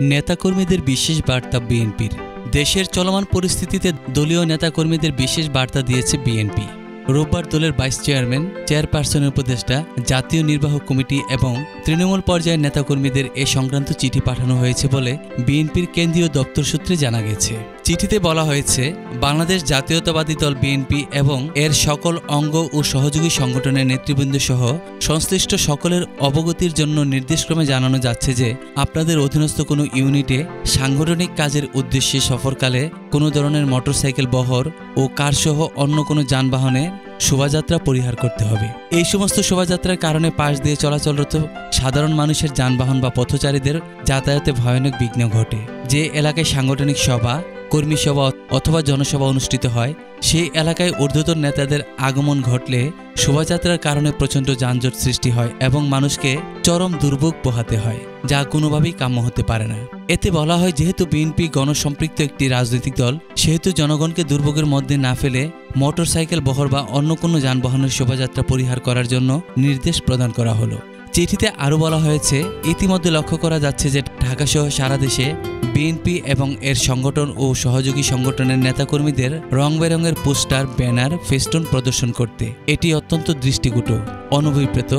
নেতাকর্মীদের বিশেষ বার্তা বিএনপির। দেশের চলমান পরিস্থিতিতে দলীয় নেতাকর্মীদের বিশেষ বার্তা দিয়েছে বিএনপি। রোববার দলের ভাইস চেয়ারম্যান, চেয়ারপারসনের উপদেষ্টা, জাতীয় নির্বাহক কমিটি এবং তৃণমূল পর্যায়ের নেতাকর্মীদের এ সংক্রান্ত চিঠি পাঠানো হয়েছে বলে বিএনপির কেন্দ্রীয় দপ্তর সূত্রে জানা গেছে। চিঠিতে বলা হয়েছে, বাংলাদেশ জাতীয়তাবাদী দল বিএনপি এবং এর সকল অঙ্গ ও সহযোগী সংগঠনের নেতৃবৃন্দ সহ সংশ্লিষ্ট সকলের অবগতির জন্য নির্দেশক্রমে জানানো যাচ্ছে যে আপনাদের অধীনস্থ কোনো ইউনিটে সাংগঠনিক কাজের উদ্দেশ্যে সফরকালে কোনো ধরনের মোটরসাইকেল বহর ও কারসহ অন্য কোনো যানবাহনে শোভাযাত্রা পরিহার করতে হবে। এই সমস্ত শোভাযাত্রার কারণে পাশ দিয়ে চলাচলরত সাধারণ মানুষের যানবাহন বা পথচারীদের যাতায়াতে ভয়ানক বিঘ্ন ঘটে। যে এলাকায় সাংগঠনিক সভা, কর্মী সভা অথবা জনসভা অনুষ্ঠিত হয়, সেই এলাকায় ঊর্ধ্বতন নেতাদের আগমন ঘটলে শোভাযাত্রার কারণে প্রচণ্ড যানজট সৃষ্টি হয় এবং মানুষকে চরম দুর্ভোগ পোহাতে হয়, যা কোনোভাবেই কাম্য হতে পারে না। এতে বলা হয়, যেহেতু বিএনপি গণসম্পৃক্ত একটি রাজনৈতিক দল, সেহেতু জনগণকে দুর্ভোগের মধ্যে না ফেলে মোটরসাইকেল বহর বা অন্য কোনো যানবাহনের শোভাযাত্রা পরিহার করার জন্য নির্দেশ প্রদান করা হলো। চিঠিতে আরও বলা হয়েছে, ইতিমধ্যে লক্ষ্য করা যাচ্ছে যে ঢাকাসহ সারা দেশে বিএনপি এবং এর সংগঠন ও সহযোগী সংগঠনের নেতাকর্মীদের রং বেরঙের পোস্টার, ব্যানার, ফেস্টুন প্রদর্শন করতে। এটি অত্যন্ত দৃষ্টিকটু, অনভিপ্রেত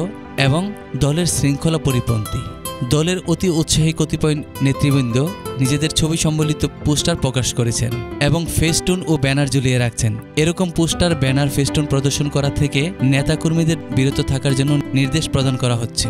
এবং দলের শৃঙ্খলা পরিপন্থী। দলের অতি উৎসাহী কতিপয় নেতৃবৃন্দ নিজেদের ছবি সম্বলিত পোস্টার প্রকাশ করেছেন এবং ফেস্টুন ও ব্যানার ঝুলিয়ে রাখছেন। এরকম পোস্টার, ব্যানার, ফেস্টুন প্রদর্শন করা থেকে নেতাকর্মীদের বিরত থাকার জন্য নির্দেশ প্রদান করা হচ্ছে।